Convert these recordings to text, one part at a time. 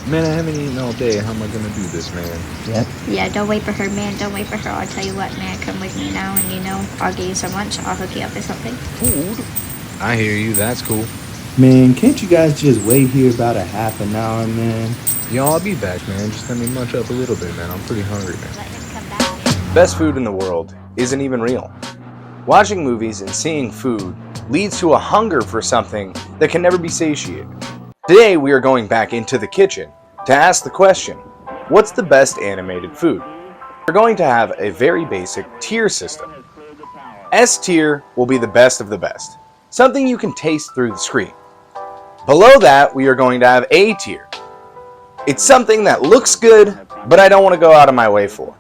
Man, I haven't eaten all day. How am I gonna do this, man? Yep. Yeah, don't wait for her, man. Don't wait for her. I'll tell you what, man. Come with me now, and I'll get you some lunch. I'll hook you up with something. Food? I hear you. That's cool. Man, can't you guys just wait here about a half an hour, man? Yo, I'll be back, man. Just let me munch up a little bit, man. I'm pretty hungry, man. Let him come back. Best food in the world isn't even real. Watching movies and seeing food leads to a hunger for something that can never be satiated. Today we are going back into the kitchen to ask the question, what's the best animated food? We're going to have a very basic tier system. S tier will be the best of the best, something you can taste through the screen. Below that we are going to have A tier. It's something that looks good, but I don't want to go out of my way for.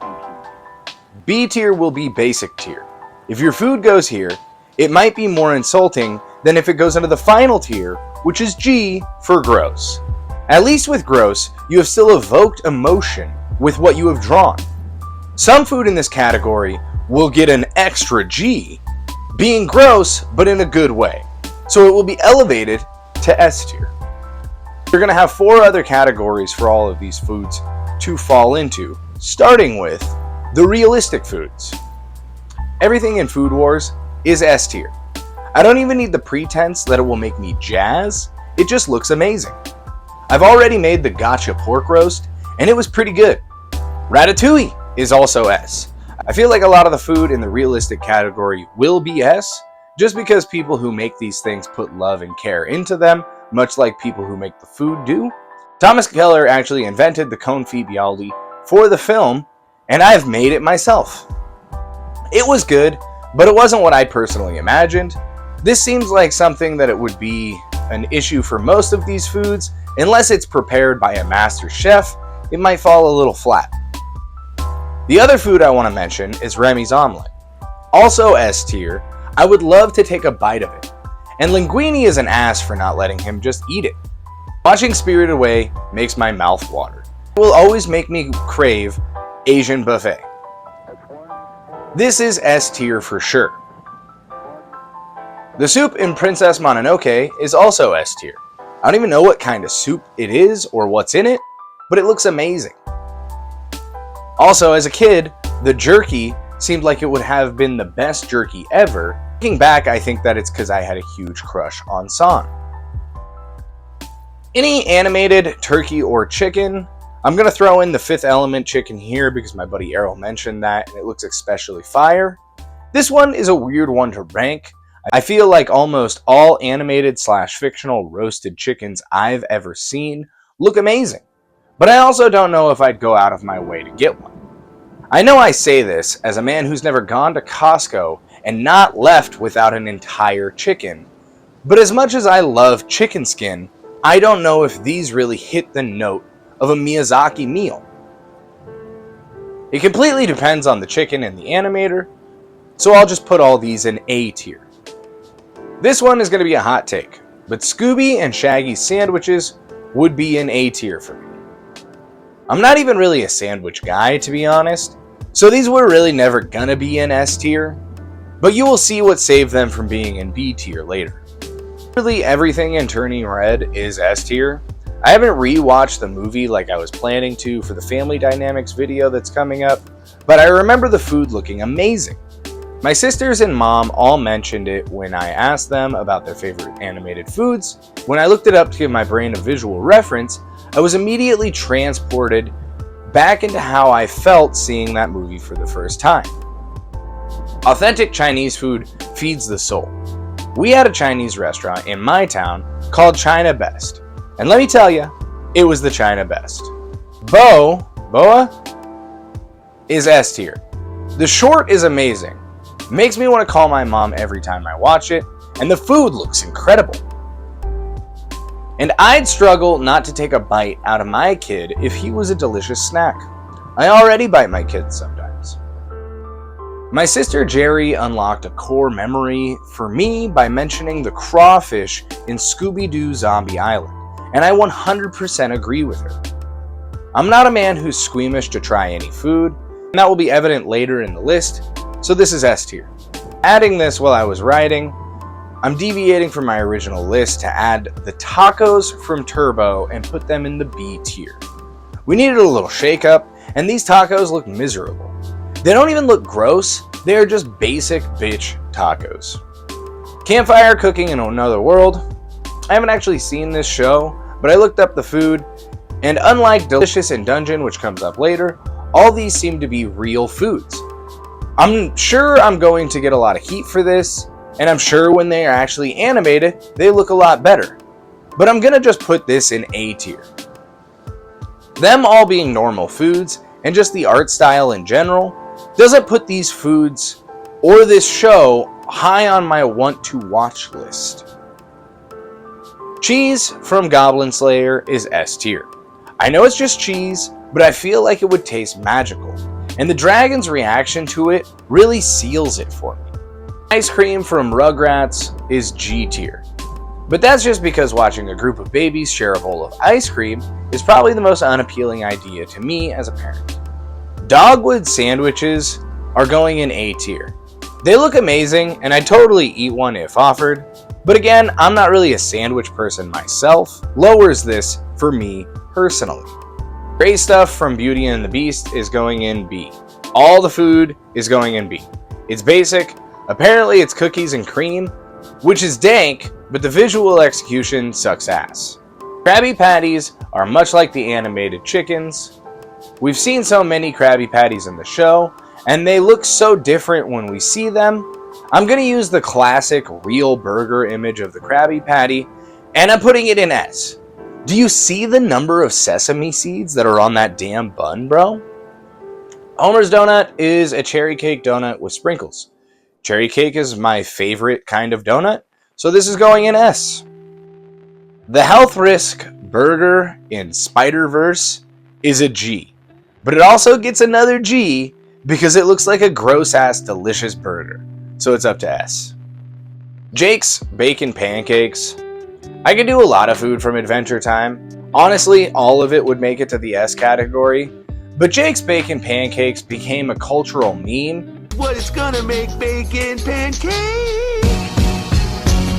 B tier will be basic tier. If your food goes here, it might be more insulting than if it goes into the final tier, which is G for gross. At least with gross, you have still evoked emotion with what you have drawn. Some food in this category will get an extra G, being gross but in a good way, so it will be elevated to S tier. You're going to have 4 other categories for all of these foods to fall into, starting with the realistic foods. Everything in Food Wars is S tier. I don't even need the pretense that it will make me jazz, it just looks amazing. I've already made the gotcha pork roast, and it was pretty good. Ratatouille is also S. I feel like a lot of the food in the realistic category will be S, just because people who make these things put love and care into them, much like people who make the food do. Thomas Keller actually invented the configlioli for the film, and I've made it myself. It was good, but it wasn't what I personally imagined. This seems like something that it would be an issue for most of these foods. Unless it's prepared by a master chef, it might fall a little flat. The other food I want to mention is Remy's omelet. Also S tier, I would love to take a bite of it. And Linguini is an ass for not letting him just eat it. Watching Spirited Away makes my mouth water. It will always make me crave Asian buffet. This is S tier for sure. The soup in Princess Mononoke is also S tier. I don't even know what kind of soup it is or what's in it, but it looks amazing. Also, as a kid, the jerky seemed like it would have been the best jerky ever. Looking back, I think that it's because I had a huge crush on San. Any animated turkey or chicken, I'm going to throw in the Fifth Element chicken here because my buddy Errol mentioned that and it looks especially fire. This one is a weird one to rank. I feel like almost all animated / fictional roasted chickens I've ever seen look amazing, but I also don't know if I'd go out of my way to get one. I know I say this as a man who's never gone to Costco and not left without an entire chicken, but as much as I love chicken skin, I don't know if these really hit the note of a Miyazaki meal. It completely depends on the chicken and the animator, so I'll just put all these in A tier. This one is going to be a hot take, but Scooby and Shaggy's sandwiches would be in A tier for me. I'm not even really a sandwich guy, to be honest, so these were really never gonna be in S tier, but you will see what saved them from being in B tier later. Really, everything in Turning Red is S tier. I haven't rewatched the movie like I was planning to for the Family Dynamics video that's coming up, but I remember the food looking amazing. My sisters and mom all mentioned it when I asked them about their favorite animated foods. When I looked it up to give my brain a visual reference, I was immediately transported back into how I felt seeing that movie for the first time. Authentic Chinese food feeds the soul. We had a Chinese restaurant in my town called China Best. And let me tell you, it was the China Best. Boa is S tier. The short is amazing. Makes me want to call my mom every time I watch it, and the food looks incredible. And I'd struggle not to take a bite out of my kid if he was a delicious snack. I already bite my kids sometimes. My sister Jerry unlocked a core memory for me by mentioning the crawfish in Scooby-Doo Zombie Island, and I 100% agree with her. I'm not a man who's squeamish to try any food, and that will be evident later in the list, so this is S tier. Adding this while I was writing, I'm deviating from my original list to add the tacos from Turbo and put them in the B tier. We needed a little shake-up, and these tacos look miserable. They don't even look gross, they are just basic bitch tacos. Campfire Cooking in Another World. I haven't actually seen this show, but I looked up the food, and unlike Delicious in Dungeon, which comes up later, all these seem to be real foods. I'm sure I'm going to get a lot of heat for this, and I'm sure when they are actually animated, they look a lot better. But I'm gonna just put this in A tier. Them all being normal foods, and just the art style in general, doesn't put these foods or this show high on my want to watch list. Cheese from Goblin Slayer is S tier. I know it's just cheese, but I feel like it would taste magical, and the dragon's reaction to it really seals it for me. Ice cream from Rugrats is G tier, but that's just because watching a group of babies share a bowl of ice cream is probably the most unappealing idea to me as a parent. Dagwood sandwiches are going in A tier. They look amazing, and I'd totally eat one if offered, but again, I'm not really a sandwich person myself. Lowers this for me personally. Gray stuff from Beauty and the Beast is going in B. All the food is going in B. It's basic. Apparently it's cookies and cream, which is dank, but the visual execution sucks ass. Krabby Patties are much like the animated chickens. We've seen so many Krabby Patties in the show, and they look so different when we see them. I'm going to use the classic real burger image of the Krabby Patty, and I'm putting it in S. Do you see the number of sesame seeds that are on that damn bun, bro? Homer's Donut is a cherry cake donut with sprinkles. Cherry cake is my favorite kind of donut, so this is going in S. The Health Risk Burger in Spider-Verse is a G, but it also gets another G because it looks like a gross-ass delicious burger, so it's up to S. Jake's Bacon Pancakes. I could do a lot of food from Adventure Time. Honestly, all of it would make it to the S category, but Jake's Bacon Pancakes became a cultural meme. What is gonna make bacon pancakes?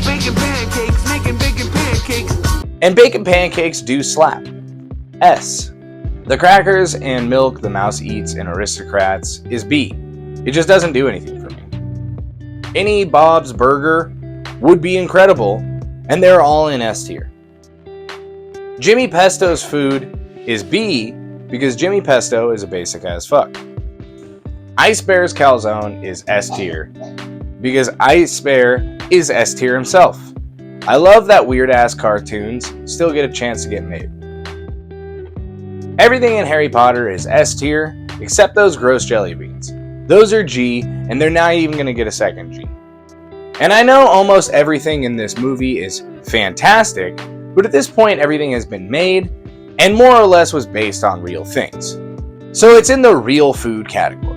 Bacon pancakes, making bacon pancakes. And bacon pancakes do slap. S. The crackers and milk the mouse eats in Aristocrats is B. It just doesn't do anything for me. Any Bob's Burger would be incredible, and they're all in S tier. Jimmy Pesto's food is B because Jimmy Pesto is a basic as fuck. Ice Bear's calzone is S tier because Ice Bear is S tier himself. I love that weird ass cartoons still get a chance to get made. Everything in Harry Potter is S tier except those gross jelly beans. Those are G, and they're not even going to get a second G. And I know almost everything in this movie is fantastic, but at this point everything has been made and more or less was based on real things. So it's in the real food category.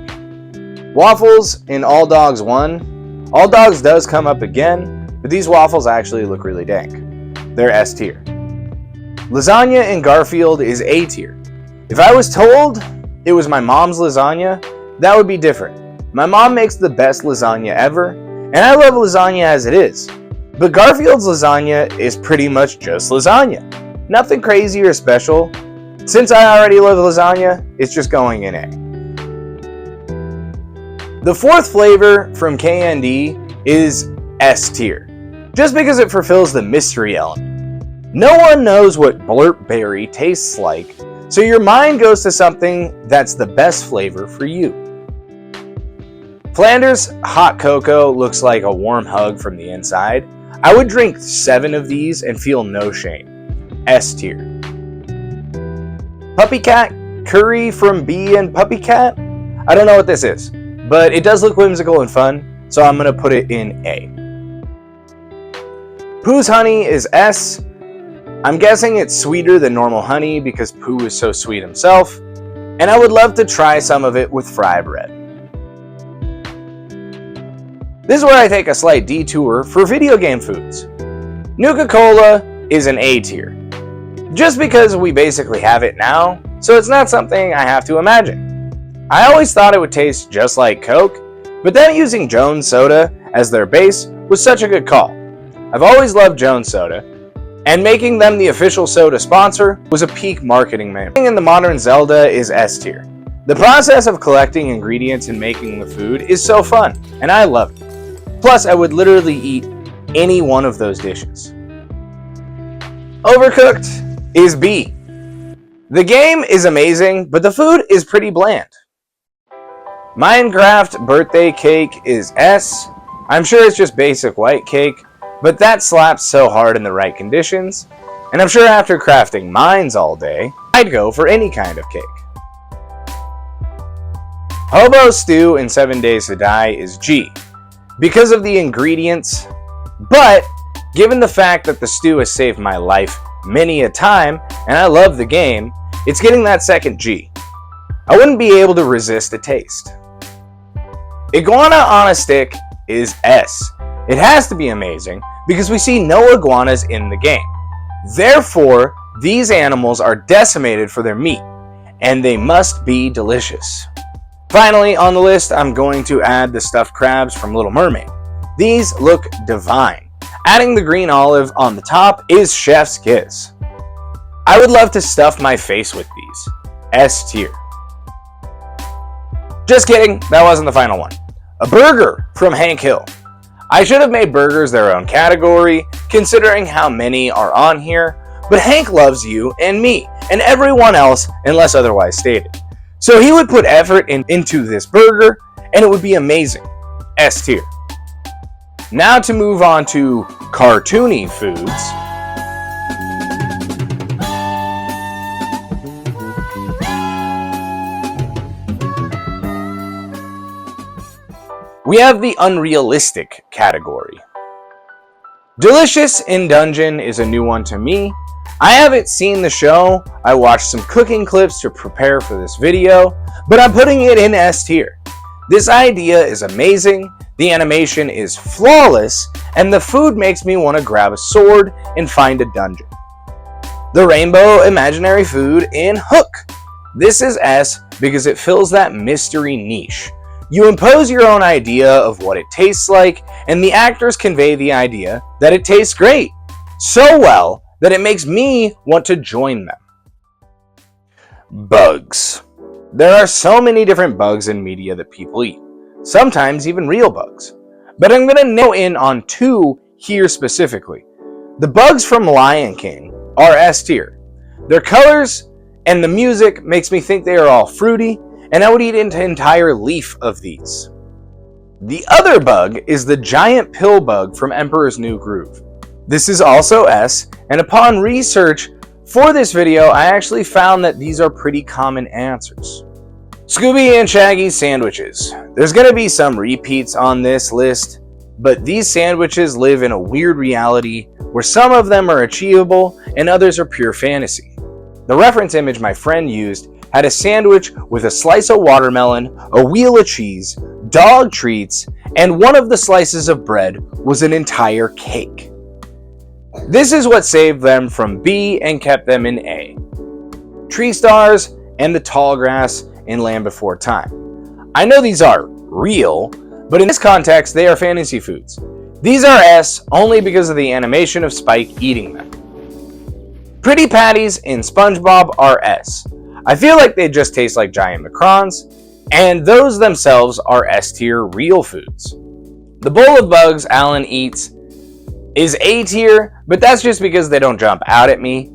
Waffles in All Dogs 1. All Dogs does come up again, but these waffles actually look really dank. They're S tier. Lasagna in Garfield is A tier. If I was told it was my mom's lasagna, that would be different. My mom makes the best lasagna ever, and I love lasagna as it is. But Garfield's lasagna is pretty much just lasagna. Nothing crazy or special. Since I already love lasagna, it's just going in A. The fourth flavor from KND is S tier, just because it fulfills the mystery element. No one knows what blurp berry tastes like, so your mind goes to something that's the best flavor for you. Flanders hot cocoa looks like a warm hug from the inside. I would drink 7 of these and feel no shame. S tier. Puppy Cat curry from B and Puppy Cat. I don't know what this is, but it does look whimsical and fun, so I'm going to put it in A. Pooh's honey is S. I'm guessing it's sweeter than normal honey because Pooh is so sweet himself, and I would love to try some of it with fry bread. This is where I take a slight detour for video game foods. Nuka-Cola is an A tier, just because we basically have it now, so it's not something I have to imagine. I always thought it would taste just like Coke, but them using Jones Soda as their base was such a good call. I've always loved Jones Soda, and making them the official soda sponsor was a peak marketing move. In the modern Zelda is S tier. The process of collecting ingredients and making the food is so fun, and I love it. Plus, I would literally eat any one of those dishes. Overcooked is B. The game is amazing, but the food is pretty bland. Minecraft birthday cake is S. I'm sure it's just basic white cake, but that slaps so hard in the right conditions, and I'm sure after crafting mines all day, I'd go for any kind of cake. Hobo stew in 7 Days to Die is G, because of the ingredients, but given the fact that the stew has saved my life many a time, and I love the game, it's getting that second G. I wouldn't be able to resist the taste. Iguana on a stick is S. It has to be amazing because we see no iguanas in the game. Therefore, these animals are decimated for their meat, and they must be delicious. Finally, on the list, I'm going to add the stuffed crabs from Little Mermaid. These look divine. Adding the green olive on the top is chef's kiss. I would love to stuff my face with these. S tier. Just kidding, that wasn't the final one. A burger from Hank Hill. I should have made burgers their own category, considering how many are on here, but Hank loves you and me, and everyone else unless otherwise stated. So he would put effort into this burger, and it would be amazing. S tier. Now to move on to cartoony foods. We have the unrealistic category. Delicious in Dungeon is a new one to me. I haven't seen the show. I watched some cooking clips to prepare for this video, but I'm putting it in S tier. This idea is amazing, the animation is flawless, and the food makes me want to grab a sword and find a dungeon. The rainbow imaginary food in Hook. This is S because it fills that mystery niche. You impose your own idea of what it tastes like, and the actors convey the idea that it tastes great, so well that it makes me want to join them. Bugs. There are so many different bugs in media that people eat, sometimes even real bugs. But I'm going to narrow in on two here specifically. The bugs from Lion King are S tier. Their colors and the music makes me think they are all fruity, and I would eat an entire leaf of these. The other bug is the giant pill bug from Emperor's New Groove. This is also S, and upon research for this video, I actually found that these are pretty common answers. Scooby and Shaggy sandwiches. There's going to be some repeats on this list, but these sandwiches live in a weird reality where some of them are achievable and others are pure fantasy. The reference image my friend used had a sandwich with a slice of watermelon, a wheel of cheese, dog treats, and one of the slices of bread was an entire cake. This is what saved them from B and kept them in A. Tree stars and the tall grass in Land Before Time. I know these are real, but in this context, they are fantasy foods. These are S only because of the animation of Spike eating them. Pretty patties in SpongeBob are S. I feel like they just taste like giant macarons, and those themselves are S tier real foods. The bowl of bugs Alan eats is A tier, but that's just because they don't jump out at me.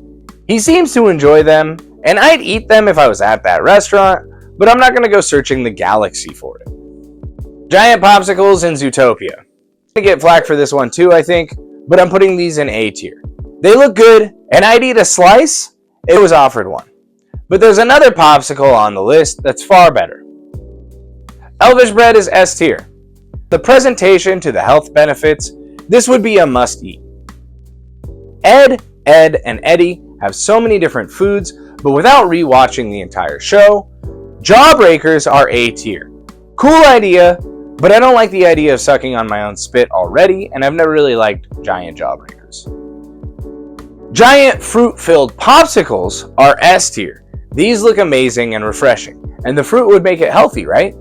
He seems to enjoy them, and I'd eat them if I was at that restaurant, but I'm not going to go searching the galaxy for it. Giant popsicles in Zootopia. I'm going to get flack for this one too, I think, but I'm putting these in A tier. They look good, and I'd eat a slice if it was offered one. But there's another popsicle on the list that's far better. Elvish bread is S tier. The presentation to the health benefits, this would be a must-eat. Ed, and Eddie have so many different foods, but without rewatching the entire show, Jawbreakers are A tier. Cool idea, but I don't like the idea of sucking on my own spit already, and I've never really liked giant Jawbreakers. Giant fruit-filled popsicles are S tier. These look amazing and refreshing, and the fruit would make it healthy, right?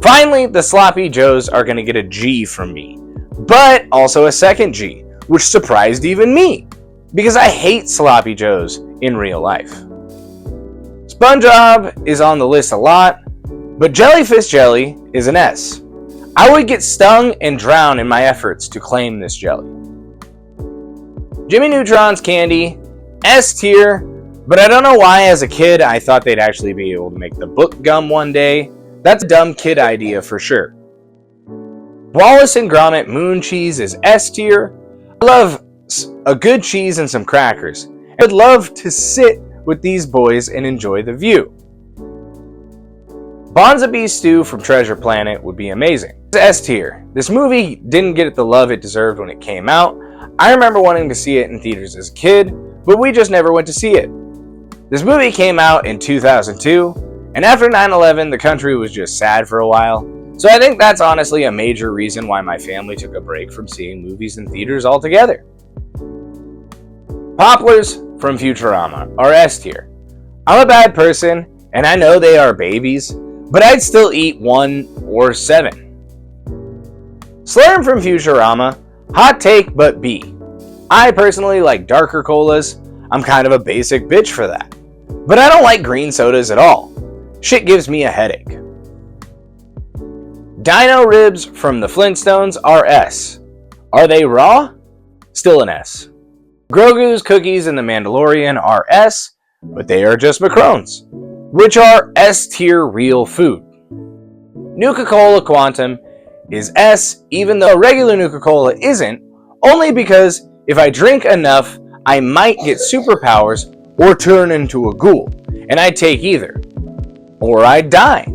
Finally, the Sloppy Joes are going to get a G from me. but also a second G, which surprised even me, because I hate sloppy joes in real life. SpongeBob is on the list a lot, but jellyfish jelly is an S. I would get stung and drown in my efforts to claim this jelly. Jimmy Neutron's candy, S tier, but I don't know why as a kid I thought they'd actually be able to make the book gum one day. That's a dumb kid idea for sure. Wallace and Gromit Moon Cheese is S tier. I love a good cheese and some crackers. I'd love to sit with these boys and enjoy the view. Bonza Bee Stew from Treasure Planet would be amazing. It's S tier. This movie didn't get the love it deserved when it came out. I remember wanting to see it in theaters as a kid, but we just never went to see it. This movie came out in 2002, and after 9/11, the country was just sad for a while. So I think that's honestly a major reason why my family took a break from seeing movies in theaters altogether. Poplars from Futurama are S tier. I'm a bad person, and I know they are babies, but I'd still eat 1 or 7. Slurm from Futurama, hot take but B. I personally like darker colas. I'm kind of a basic bitch for that. But I don't like green sodas at all. Shit gives me a headache. Dino ribs from the Flintstones are S. Are they raw? Still an S. Grogu's cookies in The Mandalorian are S, but they are just macarons, which are S tier real food. Nuka-Cola Quantum is S, even though regular Nuka-Cola isn't, only because if I drink enough, I might get superpowers or turn into a ghoul, and I'd take either. Or I'd die.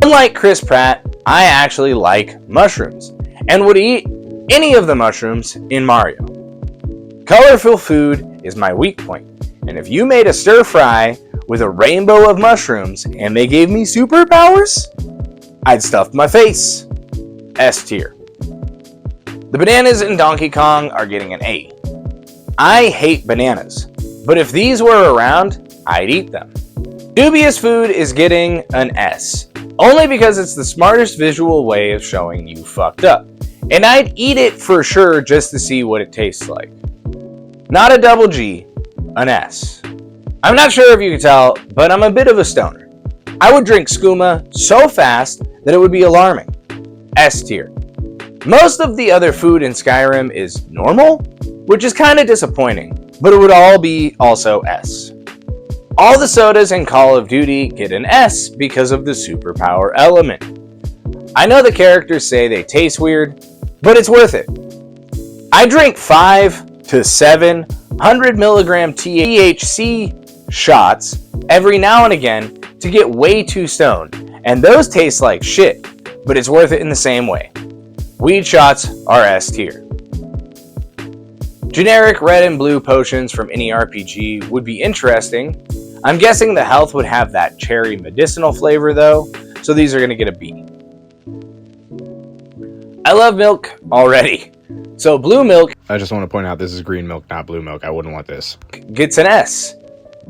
Unlike Chris Pratt, I actually like mushrooms, and would eat any of the mushrooms in Mario. Colorful food is my weak point, and if you made a stir fry with a rainbow of mushrooms and they gave me superpowers, I'd stuff my face. S tier. The bananas in Donkey Kong are getting an A. I hate bananas, but if these were around, I'd eat them. Dubious food is getting an S, only because it's the smartest visual way of showing you fucked up, and I'd eat it for sure just to see what it tastes like. Not a double G, an S. I'm not sure if you can tell, but I'm a bit of a stoner. I would drink skooma so fast that it would be alarming. S tier. Most of the other food in Skyrim is normal, which is kind of disappointing, but it would all be also S. All the sodas in Call of Duty get an S because of the superpower element. I know the characters say they taste weird, but it's worth it. I drink 5 to 700 milligram THC shots every now and again to get way too stoned, and those taste like shit, but it's worth it in the same way. Weed shots are S tier. Generic red and blue potions from any RPG would be interesting. I'm guessing the health would have that cherry medicinal flavor though, so these are going to get a B. I love milk already, so blue milk, I just want to point out this is green milk, not blue milk. I wouldn't want this. gets an S.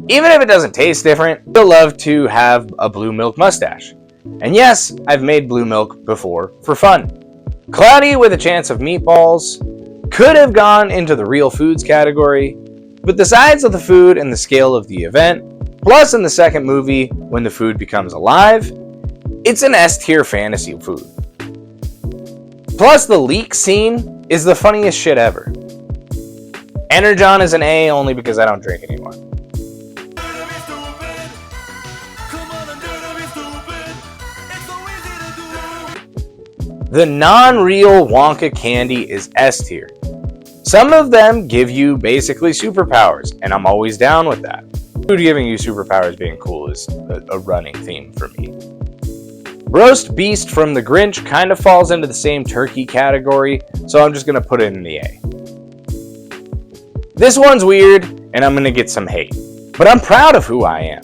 Even if it doesn't taste different, I still love to have a blue milk mustache. And yes, I've made blue milk before for fun. Cloudy with a chance of meatballs could have gone into the real foods category, but the size of the food and the scale of the event, plus in the second movie when the food becomes alive, it's an S tier fantasy food. Plus the leak scene is the funniest shit ever. Energon is an A only because I don't drink anymore. The non-real Wonka candy is S tier. Some of them give you basically superpowers, and I'm always down with that. Food giving you superpowers being cool is a running theme for me. Roast Beast from The Grinch kind of falls into the same turkey category, so I'm just going to put it in the A. This one's weird, and I'm going to get some hate, but I'm proud of who I am.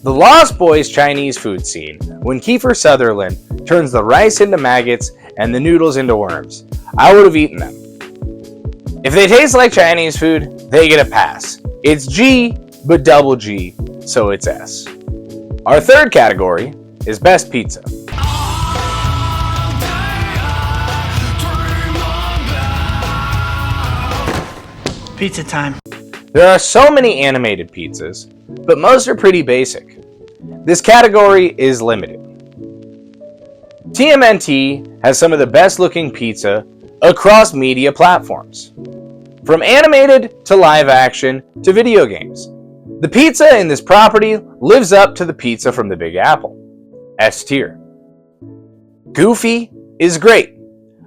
The Lost Boys Chinese food scene, when Kiefer Sutherland turns the rice into maggots and the noodles into worms. I would have eaten them. If they taste like Chinese food, they get a pass. It's G, but double G, so it's S. Our third category is Best Pizza. Pizza time. There are so many animated pizzas, but most are pretty basic. This category is limited. TMNT has some of the best looking pizza across media platforms. From animated to live action to video games. The pizza in this property lives up to the pizza from the Big Apple. S tier. Goofy is great.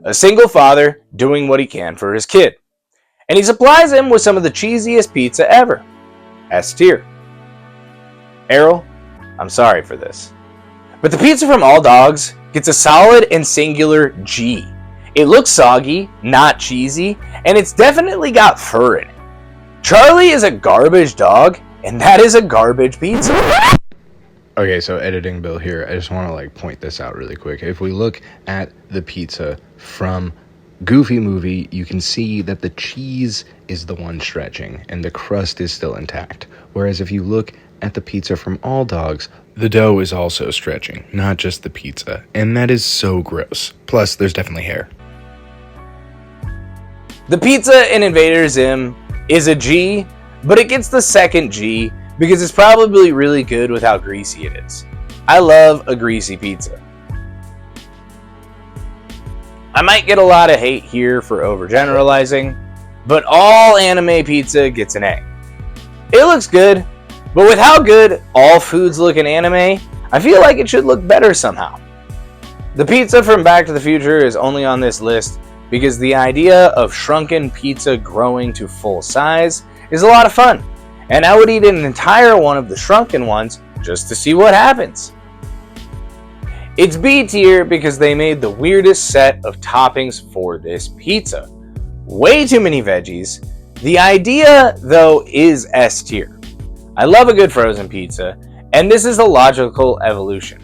A single father doing what he can for his kid. And he supplies him with some of the cheesiest pizza ever. S tier. Errol, I'm sorry for this. But the pizza from All Dogs gets a solid and singular G. It looks soggy, not cheesy, and it's definitely got fur in it. Charlie is a garbage dog, and that is a garbage pizza. Okay, so editing Bill here, I just want to point this out really quick. If we look at the pizza from Goofy movie, you can see that the cheese is the one stretching and the crust is still intact. Whereas if you look at the pizza from All Dogs, the dough is also stretching, not just the pizza. And that is so gross. Plus, there's definitely hair. The pizza in Invader Zim is a G, but it gets the second G because it's probably really good with how greasy it is. I love a greasy pizza. I might get a lot of hate here for overgeneralizing, but all anime pizza gets an A. It looks good, but with how good all foods look in anime, I feel like it should look better somehow. The pizza from Back to the Future is only on this list because the idea of shrunken pizza growing to full size is a lot of fun, and I would eat an entire one of the shrunken ones just to see what happens. It's B tier because they made the weirdest set of toppings for this pizza. Way too many veggies. The idea, though, is S tier. I love a good frozen pizza, and this is the logical evolution.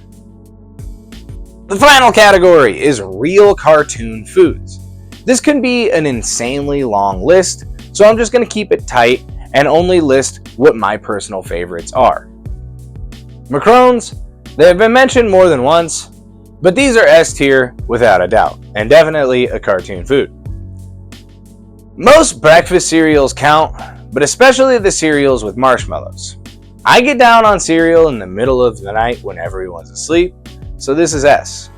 The final category is real cartoon foods. This can be an insanely long list, so I'm just going to keep it tight and only list what my personal favorites are. Macarons, they have been mentioned more than once, but these are S tier without a doubt, and definitely a cartoon food. Most breakfast cereals count, but especially the cereals with marshmallows. I get down on cereal in the middle of the night when everyone's asleep, so this is S.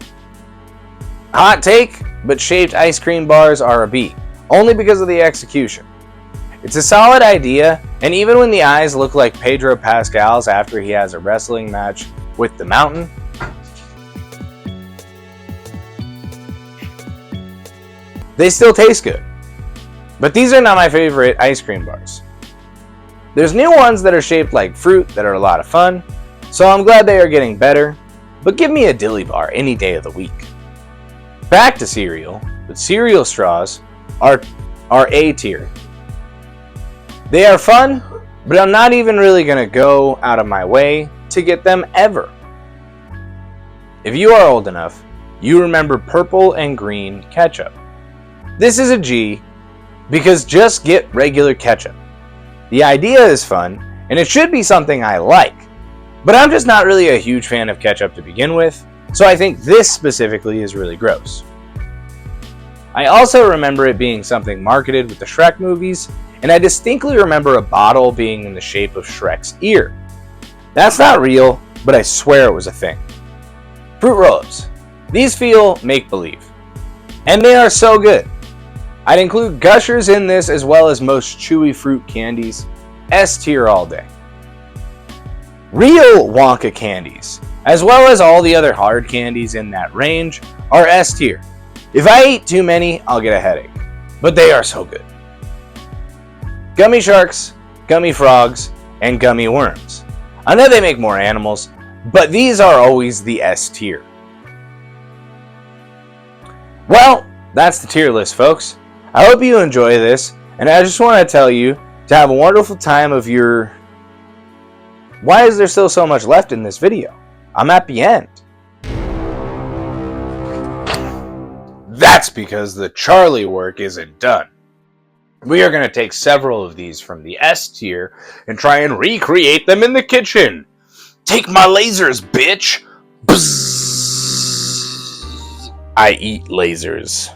Hot take, but shaped ice cream bars are a B, only because of the execution. It's a solid idea, and even when the eyes look like Pedro Pascal's after he has a wrestling match with the Mountain, they still taste good. But these are not my favorite ice cream bars. There's new ones that are shaped like fruit that are a lot of fun, so I'm glad they are getting better, but give me a dilly bar any day of the week. Back to cereal, but cereal straws are A tier. They are fun, but I'm not even really going to go out of my way to get them ever. If you are old enough, you remember purple and green ketchup. This is a G because just get regular ketchup. The idea is fun, and it should be something I like, but I'm just not really a huge fan of ketchup to begin with, so I think this specifically is really gross. I also remember it being something marketed with the Shrek movies, and I distinctly remember a bottle being in the shape of Shrek's ear. That's not real, but I swear it was a thing. Fruit Roll-Ups. These feel make-believe, and they are so good. I'd include Gushers in this as well as most chewy fruit candies. S tier all day. Real Wonka candies, as well as all the other hard candies in that range, are S tier. If I eat too many, I'll get a headache, but they are so good. Gummy sharks, gummy frogs, and gummy worms. I know they make more animals, but these are always the S tier. Well, that's the tier list, folks. I hope you enjoy this, and I just want to tell you to have a wonderful time of your... Why is there still so much left in this video? I'm at the end. That's because the Charlie work isn't done. We are going to take several of these from the S tier and try and recreate them in the kitchen. Take my lasers, bitch! Bzzz. I eat lasers.